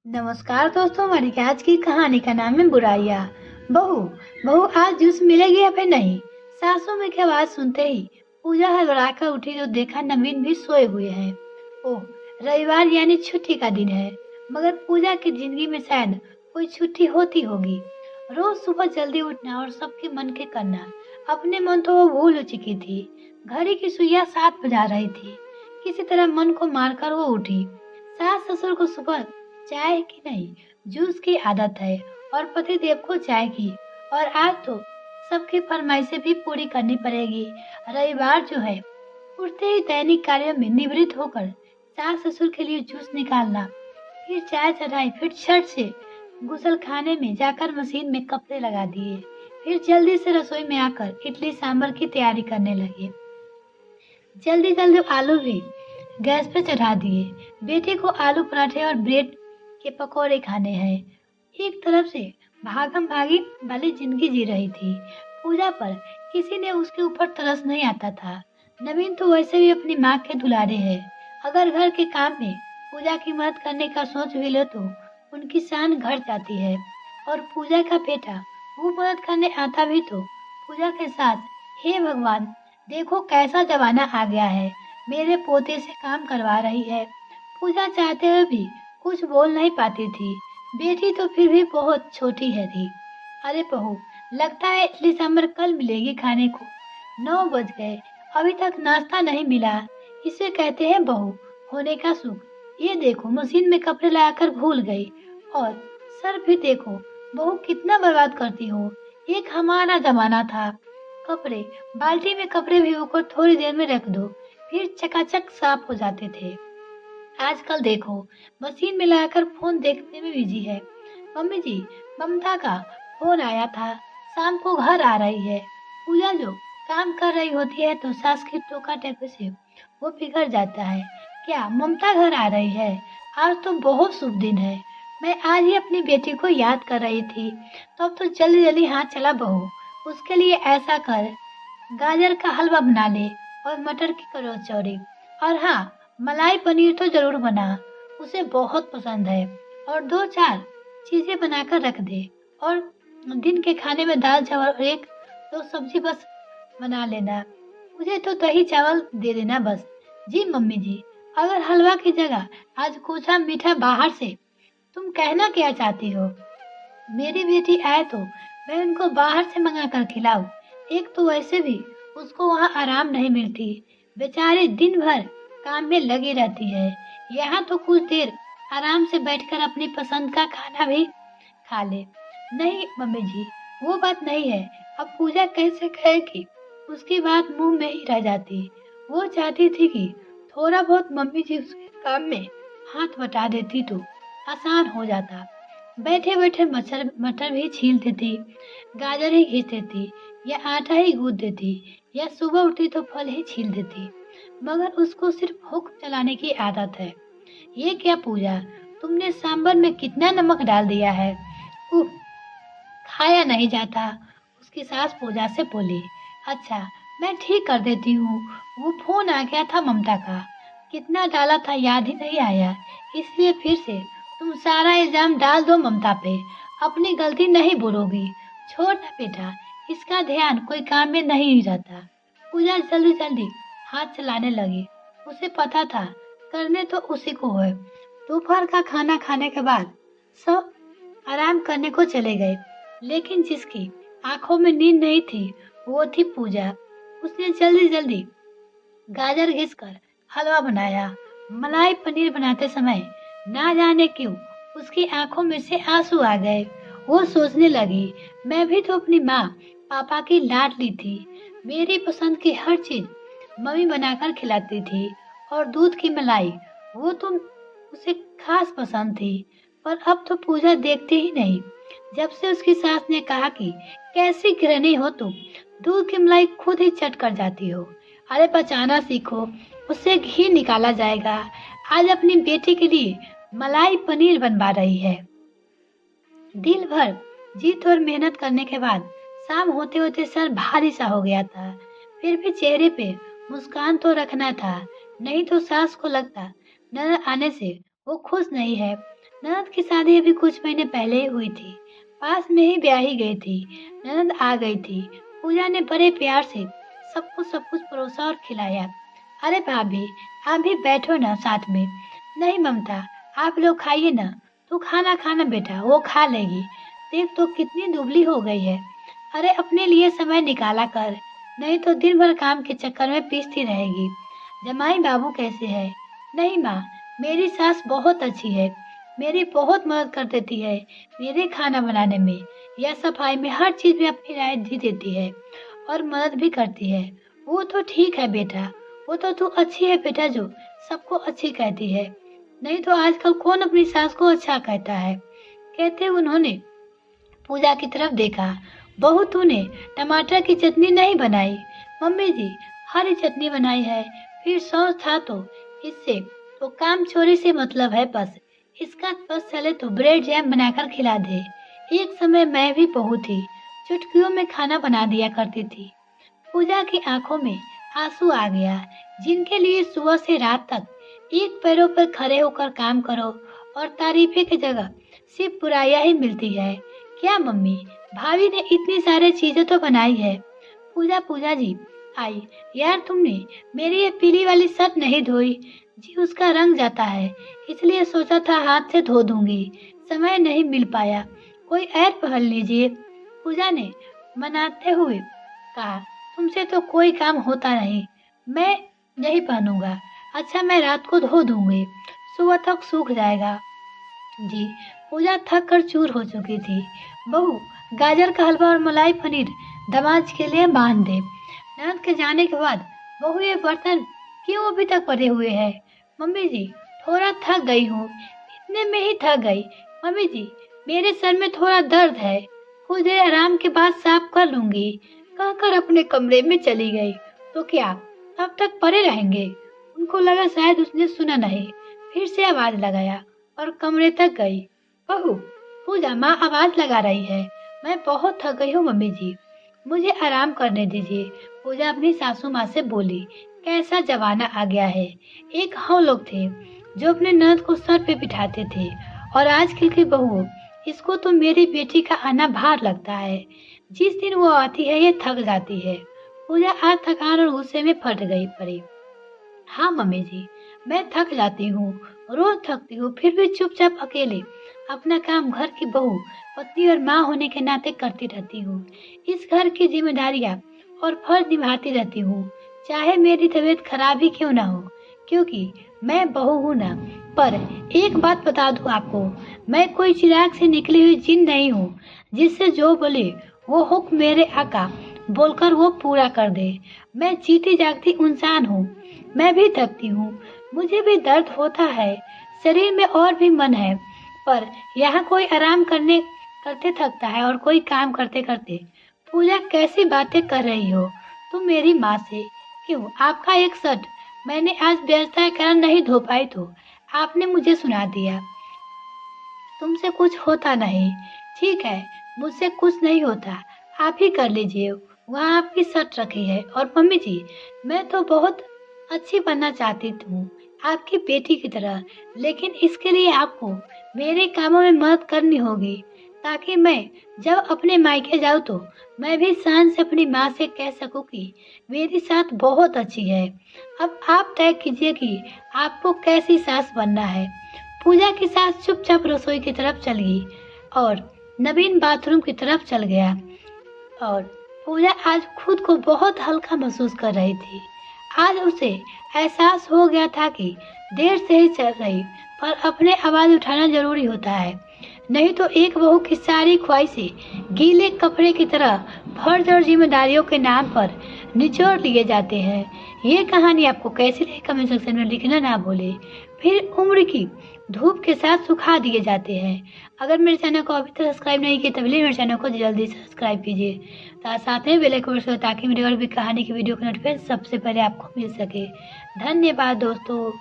नमस्कार दोस्तों, हमारी आज की कहानी का नाम है बुराइया। बहू बहू आज जूस मिलेगी या फिर नहीं? सासू में की आवाज सुनते ही पूजा हड़बड़ा कर उठी तो देखा नवीन भी सोए हुए हैं। ओह, रविवार यानी छुट्टी का दिन है। मगर पूजा की जिंदगी में शायद कोई छुट्टी होती होगी। रोज सुबह जल्दी उठना और सबके मन के करना, अपने मन तो वो भूल चुकी थी। घड़ी की सुइयां 7 बजा रही थी। किसी तरह मन को मारकर वो उठी। सास ससुर को सुबह चाय की नहीं, जूस की आदत है और पति देव को चाय की। और आज तो सबकी फरमाइशें भी पूरी करनी पड़ेगी। रविवार जो है, उठते ही दैनिक कार्यों में निवृत्त होकर सास ससुर के लिए जूस निकालना, फिर चाय चढ़ाई, फिर छट से गुसल खाने में जाकर मशीन में कपड़े लगा दिए, फिर जल्दी से रसोई में आकर इडली सांभर की तैयारी करने लगे। जल्दी जल्दी आलू भी गैस पे चढ़ा दिए। बेटे को आलू पराठे और ब्रेड के पकौड़े खाने हैं। एक तरफ से भागम भागी वाली जिंदगी जी रही थी। पूजा पर किसी ने उसके ऊपर तरस नहीं आता था। नवीन तो वैसे भी अपनी माँ के दुलारे है। अगर घर के काम में पूजा की मदद करने का सोच भी लो तो उनकी शान घट जाती है। और पूजा का बेटा वो मदद करने आता भी तो पूजा के साथ, हे भगवान, देखो कैसा जमाना आ गया है, मेरे पोते से काम करवा रही है। पूजा चाहते हुए भी कुछ बोल नहीं पाती थी। बेटी तो फिर भी बहुत छोटी है थी। अरे बहू, लगता है इडली सांभर कल मिलेगी खाने को। 9 बज गए, अभी तक नाश्ता नहीं मिला। इसे कहते हैं बहू होने का सुख। ये देखो, मशीन में कपड़े लगाकर भूल गई। और सर भी देखो, बहू कितना बर्बाद करती हो। एक हमारा जमाना था, कपड़े बाल्टी में कपड़े भिगोकर थोड़ी देर में रख दो, फिर चकाचक साफ हो जाते थे। आजकल देखो, मशीन में लगाकर फोन देखने में बिजी है। मम्मी जी, ममता का फोन आया था, शाम को घर आ रही है। पूजा जो काम कर रही होती है तो सास की टोका टेके से वो बिगड़ जाता है। क्या ममता घर आ रही है? आज तो बहुत शुभ दिन है। मैं आज ही अपनी बेटी को याद कर रही थी। तो अब तो जल्दी जल्दी हाथ चला बहू। उसके लिए ऐसा कर, गाजर का हलवा बना ले और मटर की कचौड़ी। और हाँ, मलाई पनीर तो जरूर बना, उसे बहुत पसंद है। और 2-4 चीजें बनाकर रख दे। और दिन के खाने में दाल चावल और 1-2 सब्जी बस बना लेना। मुझे तो दही चावल दे देना बस। जी मम्मी जी, अगर हलवा की जगह आज कुछ मीठा बाहर से, तुम कहना क्या चाहती हो? मेरी बेटी आए तो मैं उनको बाहर से मंगा कर खिलाऊं। एक तो वैसे भी उसको वहाँ आराम नहीं मिलती। बेचारे दिन भर काम में लगी रहती है। यहाँ तो कुछ देर आराम से बैठकर अपनी पसंद का खाना भी खा ले। नहीं मम्मी जी, वो बात नहीं है। अब पूजा कैसे कहेगी? उसकी बात मुंह में ही रह जाती। वो चाहती थी कि थोड़ा बहुत मम्मी जी उसके काम में हाथ बटा देती तो आसान हो जाता। बैठे बैठे मटर मटर भी छील देती, गाजर ही घिस देती, या आटा ही गूंद देती, या सुबह उठी तो फल ही छील देती। मगर उसको सिर्फ भूख चलाने की आदत है। ये क्या पूजा, तुमने सांबर में कितना नमक डाल दिया है? उफ, खाया नहीं जाता। उसकी सास पूजा से बोली। अच्छा, मैं ठीक कर देती हूँ। वो फोन आ गया था ममता का, कितना डाला था याद ही नहीं आया, इसलिए फिर से तुम सारा इल्जाम डाल दो ममता पे। अपनी गलती नहीं बोलोगी। छोड़ ना बेटा, इसका ध्यान कोई काम में नहीं रहता। पूजा जल्दी जल्दी हाथ चलाने लगी। उसे पता था करने तो उसी को है। दोपहर का खाना खाने के बाद सब आराम करने को चले गए। लेकिन जिसकी आंखों में नींद नहीं थी वो थी पूजा। उसने जल्दी जल्दी गाजर घिसकर हलवा बनाया। मलाई पनीर बनाते समय ना जाने क्यों उसकी आंखों में से आंसू आ गए। वो सोचने लगी, मैं भी तो अपनी माँ पापा की लाडली थी। मेरी पसंद की हर चीज मम्मी बनाकर खिलाती थी। और दूध की मलाई, वो तो उसे खास पसंद थी। पर अब तो पूजा देखती ही नहीं। जब से उसकी सास ने कहा कि कैसी गृहिणी हो तुम, दूध की मलाई खुद ही चट कर जाती हो। अरे बचाना सीखो, उससे घी निकाला जाएगा। आज अपनी बेटी के लिए मलाई पनीर बनवा रही है। दिन भर जीत और मेहनत करने के बाद शाम होते होते सर भारी सा हो गया था। फिर भी चेहरे पे मुस्कान तो रखना था, नहीं तो सास को लगता नजर आने से वो खुश नहीं है। ननद की शादी अभी कुछ महीने पहले ही हुई थी। पास में ही ब्याही गई थी। ननद आ गई थी। पूजा ने बड़े प्यार से सबको सब कुछ परोसा और खिलाया। अरे भाभी, आप भी बैठो ना साथ में। नहीं ममता, आप लोग खाइए ना। तू खाना खाना बेटा, वो खा लेगी। देख तो कितनी दुबली हो गई है। अरे अपने लिए समय निकाला कर, नहीं तो दिन भर काम के चक्कर में पीसती रहेगी। जमाई बाबू कैसे है? नहीं माँ, मेरी सास बहुत अच्छी है। मेरी बहुत मदद कर देती है। मेरे खाना बनाने में या सफाई में हर चीज में अपनी राय भी देती है और मदद भी करती है। वो तो ठीक है बेटा, वो तो तू अच्छी है बेटा जो सबको अच्छी कहती है। नहीं तो आजकल कौन अपनी सास को अच्छा कहता है। कहते उन्होंने पूजा की तरफ देखा। बहू तूने टमाटर की चटनी नहीं बनाई? मम्मी जी, हरी चटनी बनाई है। फिर सॉस था तो इससे तो काम चोरी से मतलब है बस। इसका बस चले तो ब्रेड जैम बनाकर खिला दे। एक समय मैं भी बहू थी, चुटकियों में खाना बना दिया करती थी। पूजा की आंखों में आंसू आ गया। जिनके लिए सुबह से रात तक एक पैरों पर खड़े होकर काम करो और तारीफे की जगह सिर्फ बुराइयां ही मिलती है। क्या मम्मी, भाभी ने इतनी सारी चीजें तो बनाई है। पूजा जी आई। यार तुमने मेरी ये पीली वाली शर्ट नहीं धोई जी, उसका रंग जाता है, इसलिए सोचा था हाथ से धो दूंगी। समय नहीं मिल पाया, कोई और पहन लीजिए। पूजा ने मनाते हुए कहा, तुमसे तो कोई काम होता नहीं, मैं नहीं पहनूंगा। अच्छा मैं रात को धो दूंगी, सुबह तक सूख जाएगा। जी। पूजा थक कर चूर हो चुकी थी। बहू, गाजर का हलवा और मलाई पनीर दमाज के लिए बांध दे। ननद के जाने के बाद बहू ये बर्तन क्यों अभी तक पड़े हुए हैं? मम्मी जी, थोड़ा थक गई हूँ, इतने में ही थक गई। मम्मी जी, मेरे सर में थोड़ा दर्द है, कुछ देर आराम के बाद साफ कर लूंगी, कहकर अपने कमरे में चली गई। तो क्या अब तक पड़े रहेंगे? उनको लगा शायद उसने सुना नहीं। फिर से आवाज लगाया और कमरे तक गई। बहू, पूजा माँ आवाज लगा रही है। मैं बहुत थक गई हूँ मम्मी जी, मुझे आराम करने दीजिए। पूजा अपनी सासू माँ से बोली। कैसा जमाना आ गया है। एक हम लोग थे जो अपने ननद को सर पे बिठाते थे, और आजकल की बहू, इसको तो मेरी बेटी का आना भार लगता है। जिस दिन वो आती है ये थक जाती है। पूजा आज थकान और गुस्से में फट गई पड़ी। हाँ मम्मी जी, मैं थक जाती हूँ, रोज थकती हूँ, फिर भी चुपचाप अकेले अपना काम घर की बहू, पत्नी और माँ होने के नाते करती रहती हूँ। इस घर की जिम्मेदारियाँ और फर्ज निभाती रहती हूँ, चाहे मेरी तबीयत खराब ही क्यों ना हो, क्योंकि मैं बहू हूँ ना। पर एक बात बता दूँ आपको, मैं कोई चिराग से निकली हुई जिन नहीं हूँ जिससे जो बोले वो हुक्म मेरे आका बोलकर वो पूरा कर दे। मैं जीती जागती इंसान हूँ। मैं भी थकती हूँ, मुझे भी दर्द होता है, शरीर में और भी मन है, पर यहाँ कोई आराम करते थकता है और कोई काम करते करते। पूजा कैसी बातें कर रही हो तुम मेरी माँ से? क्यों आपका एक शर्ट मैंने आज व्यस्तता के कारण नहीं धो पाई तो आपने मुझे सुना दिया। तुमसे कुछ होता नहीं, ठीक है, मुझसे कुछ नहीं होता, आप ही कर लीजिए। वहाँ आपकी शर्ट रखी है। और मम्मी जी, मैं तो बहुत अच्छी बनना चाहती हूँ, आपकी बेटी की तरह, लेकिन इसके लिए आपको मेरे कामों में मदद करनी होगी, ताकि मैं जब अपने मायके जाऊँ तो मैं भी शान से अपनी माँ से कह सकूँ कि मेरी सास बहुत अच्छी है। अब आप तय कीजिए कि आपको कैसी सास बनना है। पूजा की सास चुपचाप रसोई की तरफ चल गई और नवीन बाथरूम की तरफ चल गया। और पूजा आज खुद को बहुत हल्का महसूस कर रही थी। आज उसे एहसास हो गया था कि देर से ही चल रही, पर अपने आवाज उठाना जरूरी होता है, नहीं तो एक बहू की सारी ख्वाहिशें गीले कपड़े की तरह फर्ज और जिम्मेदारियों के नाम पर निचोड़ लिए जाते हैं। ये कहानी आपको कैसी लगी कमेंट सेक्शन में लिखना ना भूले। फिर उम्र की धूप के साथ सुखा दिए जाते हैं। अगर मेरे चैनल को अभी तक सब्सक्राइब नहीं किया तो मेरे चैनल को जल्दी सब्सक्राइब कीजिए, साथ में बेल आइकन ताकि मेरी और भी कहानी की वीडियो का नोटिफिकेशन सबसे पहले आपको मिल सके। धन्यवाद दोस्तों।